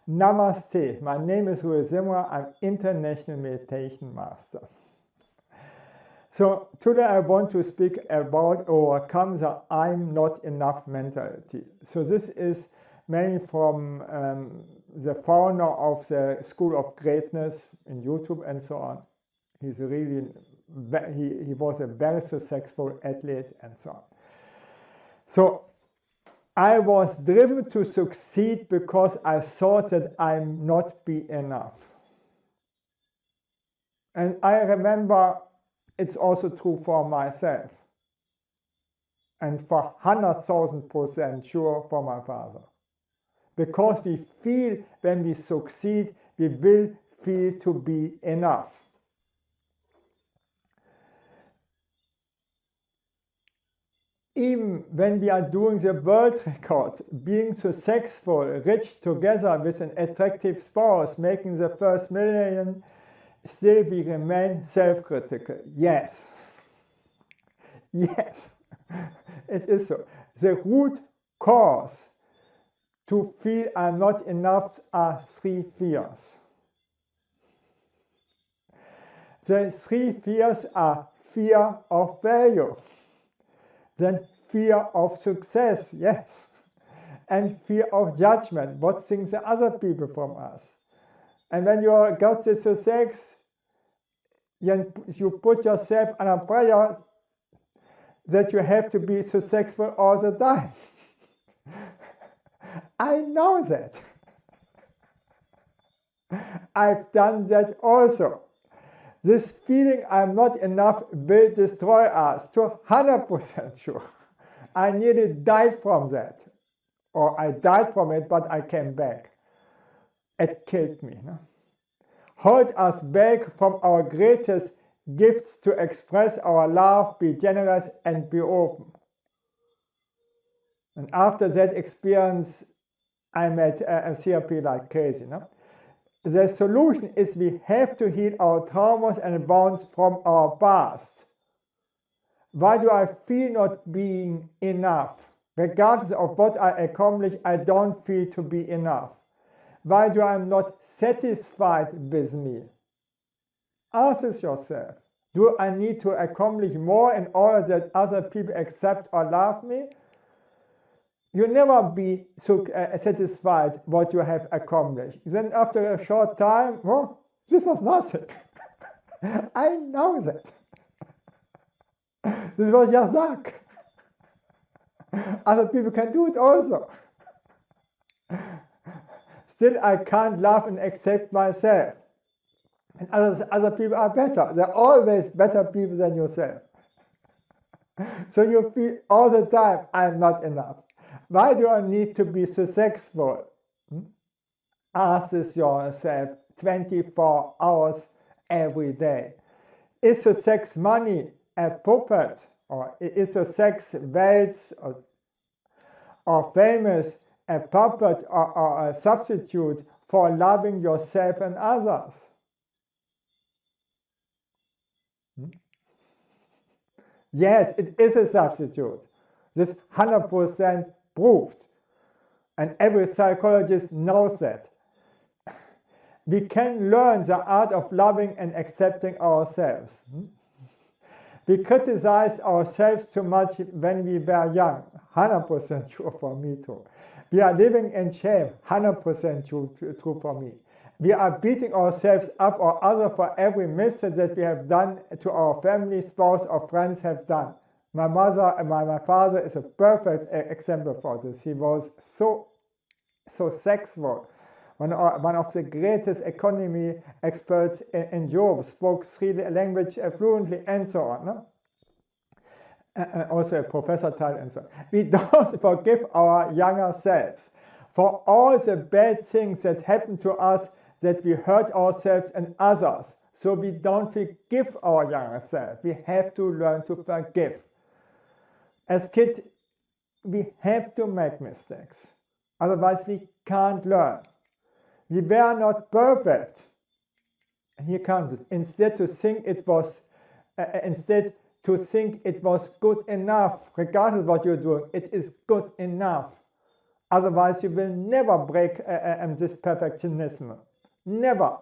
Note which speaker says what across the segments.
Speaker 1: Namaste. My name is Rui Zimra. I'm International Meditation Master. So today I want to speak about overcome the I'm not enough mentality. So this is mainly from the founder of the School of Greatness in YouTube and so on. He was a very successful athlete and so on. So I was driven to succeed because I thought that I'm not be enough. And I remember it's also true for myself. And for 100,000% sure for my father. Because we feel when we succeed, we will feel to be enough. Even when we are doing the world record, being successful, rich together with an attractive spouse, making the first million, still we remain self-critical. Yes. Yes. It is so. The root cause to feel I'm not enough are three fears. The three fears are fear of failure. Then fear of success, yes, and fear of judgment, what think the other people from us. And when you got the success, you put yourself under pressure that you have to be successful all the time. I know that. I've done that also. This feeling I'm not enough will destroy us to 100% sure. I nearly died from that. Or I died from it, but I came back. It killed me. No? Hold us back from our greatest gifts to express our love, be generous, and be open. And after that experience, I met a therapy like crazy. No? The solution is we have to heal our traumas and wounds from our past. Why do I feel not being enough? Regardless of what I accomplish, I don't feel to be enough. Why do I not satisfied with me? Ask yourself, do I need to accomplish more in order that other people accept or love me? You'll never be so satisfied what you have accomplished. Then after a short time, oh, this was nothing. I know that. This was just luck. Other people can do it also. Still, I can't love and accept myself. And other people are better. They're always better people than yourself. So you feel all the time, I'm not enough. Why do I need to be successful? Ask this yourself 24 hours every day. Is success money a puppet? Or is success wealth or famous a puppet or a substitute for loving yourself and others? Yes, it is a substitute. This 100% proved. And every psychologist knows that. We can learn the art of loving and accepting ourselves. We criticize ourselves too much when we were young. 100% true for me too. We are living in shame. 100% true for me. We are beating ourselves up or other for every mistake that we have done to our family, spouse, or friends have done. My mother and my father is a perfect example for this. He was so successful. One of the greatest economy experts in Europe, spoke 3 languages fluently and so on. No? Also a professor title and so on. We don't forgive our younger selves for all the bad things that happened to us, that we hurt ourselves and others. So we don't forgive our younger self. We have to learn to forgive. As kids, we have to make mistakes. Otherwise, we can't learn. We were not perfect. Here comes it. Instead to think it was good enough, regardless of what you're doing, it is good enough. Otherwise, you will never break this perfectionism. Never.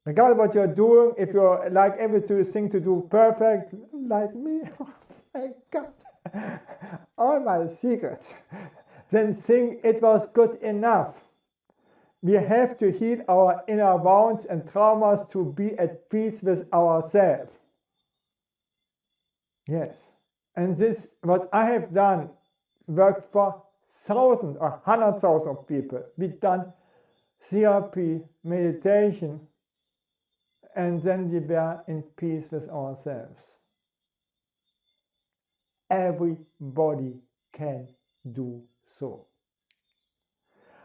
Speaker 1: Regardless what you're doing, if you're like everything to do perfect, like me, I got all my secrets, then think it was good enough. We have to heal our inner wounds and traumas to be at peace with ourselves. Yes. And this, what I have done, worked for thousands or hundreds of people. We've done therapy, meditation, and then we were in peace with ourselves. Everybody can do so.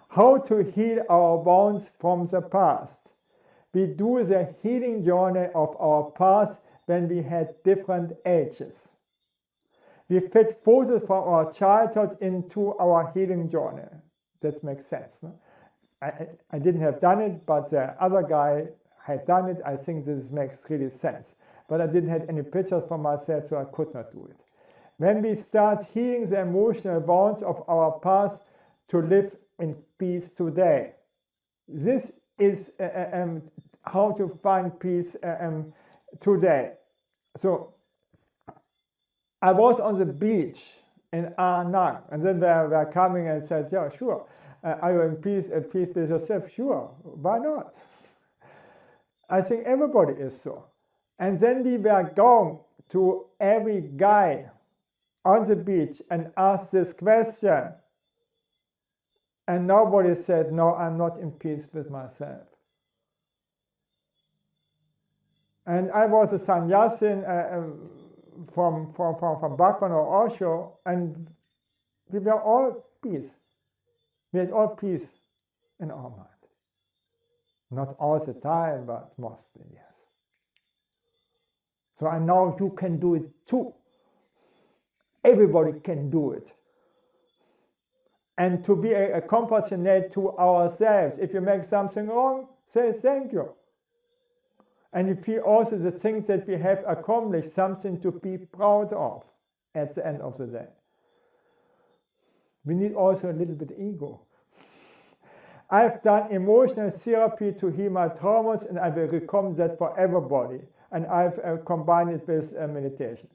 Speaker 1: How to heal our wounds from the past. We do the healing journey of our past when we had different ages. We fit photos from our childhood into our healing journey. That makes sense. No? I didn't have done it, but the other guy had done it. I think this makes really sense. But I didn't have any pictures for myself, so I could not do it. When we start healing the emotional wounds of our past to live in peace today. This is how to find peace today. So I was on the beach in Ah Nang, and then they were coming and said, yeah, sure. Are you in peace with yourself? Sure. Why not? I think everybody is so. And then we were going to every guy on the beach and asked this question. And nobody said, no, I'm not in peace with myself. And I was a sannyasin from Bhagwan or Osho, and we were all peace. We had all peace in our mind. Not all the time, but mostly, yes. So I know you can do it too. Everybody can do it. And to be a compassionate to ourselves. If you make something wrong, say thank you. And you feel also the things that we have accomplished, something to be proud of at the end of the day. We need also a little bit ego. I've done emotional therapy to heal my traumas, and I will recommend that for everybody. And I've combined it with meditation.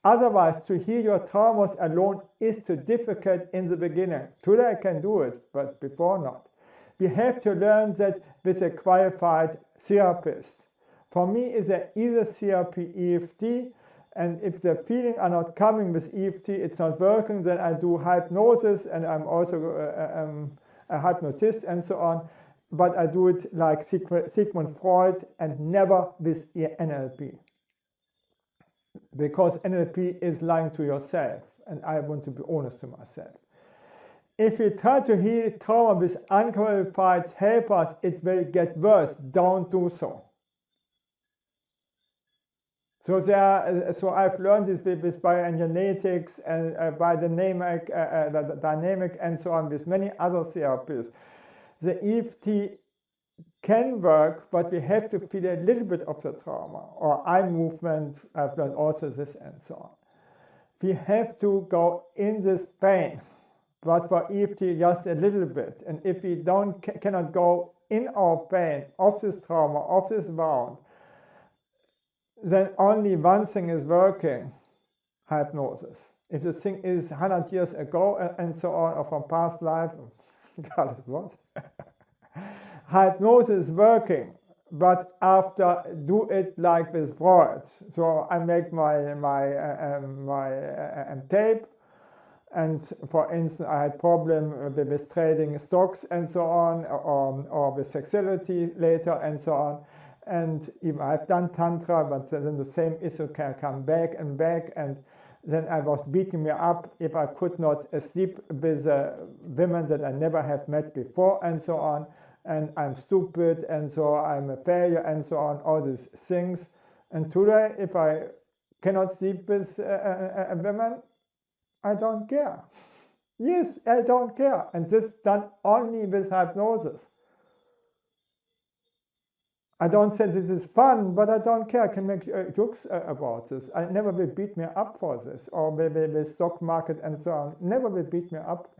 Speaker 1: Otherwise, to heal your traumas alone is too difficult in the beginning. Today I can do it, but before not. We have to learn that with a qualified therapist. For me, it's either therapy EFT, and if the feelings are not coming with EFT, it's not working, then I do hypnosis, and I'm also a hypnotist and so on. But I do it like Sigmund Freud and never with NLP. Because NLP is lying to yourself, and I want to be honest to myself. If you try to heal trauma with unqualified helpers, it will get worse. Don't do so. So I've learned this with bioenergetics and biodynamic, dynamic, and so on with many other therapies. The EFT can work, but we have to feel a little bit of the trauma, or eye movement. I've learned also this and so on. We have to go in this pain, but for EFT just a little bit. And if we cannot go in our pain of this trauma, of this wound, then only one thing is working: hypnosis. If the thing is 100 years ago and so on, or from past life, God, what? Hypnosis is working, but after do it like with Freud. So I make my tape, and for instance, I had problem with trading stocks and so on, or with sexuality later and so on. And even I've done Tantra, but then the same issue can come back, and then I was beating me up if I could not sleep with women that I never have met before and so on. And I'm stupid, and so I'm a failure, and so on, all these things. And today, if I cannot sleep with a woman, I don't care. Yes, I don't care. And this is done only with hypnosis. I don't say this is fun, but I don't care. I can make jokes about this. I never will beat me up for this, or the stock market and so on. Never will beat me up.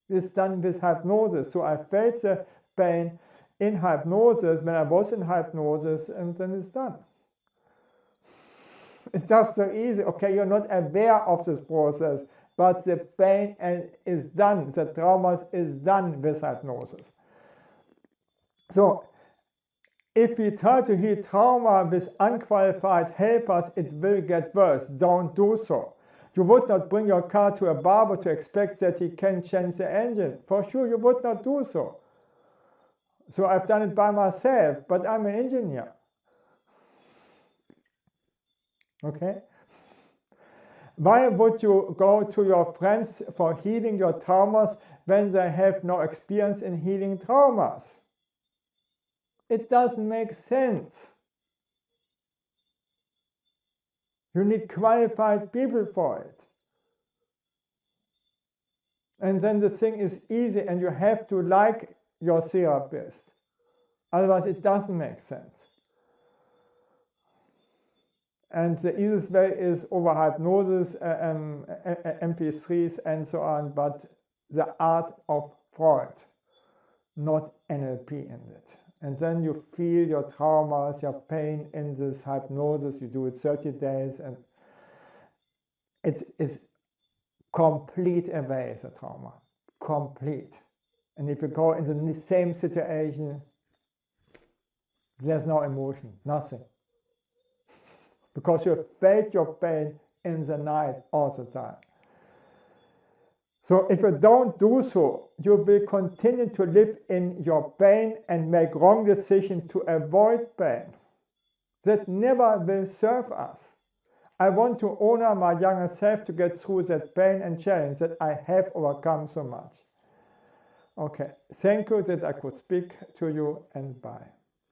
Speaker 1: It's done with hypnosis. So I felt the pain in hypnosis when I was in hypnosis, and then it's done. It's just so easy. Okay, you're not aware of this process, but the pain is done. The trauma is done with hypnosis. So if we try to heal trauma with unqualified helpers, it will get worse. Don't do so. You would not bring your car to a barber to expect that he can change the engine. For sure, you would not do so. So I've done it by myself, but I'm an engineer. Okay? Why would you go to your friends for healing your traumas when they have no experience in healing traumas? It doesn't make sense. You need qualified people for it. And then the thing is easy, and you have to like your therapist. Otherwise, it doesn't make sense. And the easiest way is over hypnosis, MP3s, and so on, but the art of Freud, not NLP in it. And then you feel your traumas, your pain in this hypnosis. You do it 30 days, and it is complete away, the trauma. Complete. And if you go into the same situation, there's no emotion, nothing. Because you felt your pain in the night all the time. So if you don't do so, you will continue to live in your pain and make wrong decisions to avoid pain. That never will serve us. I want to honor my younger self to get through that pain and challenge that I have overcome so much. Okay, thank you that I could speak to you, and bye.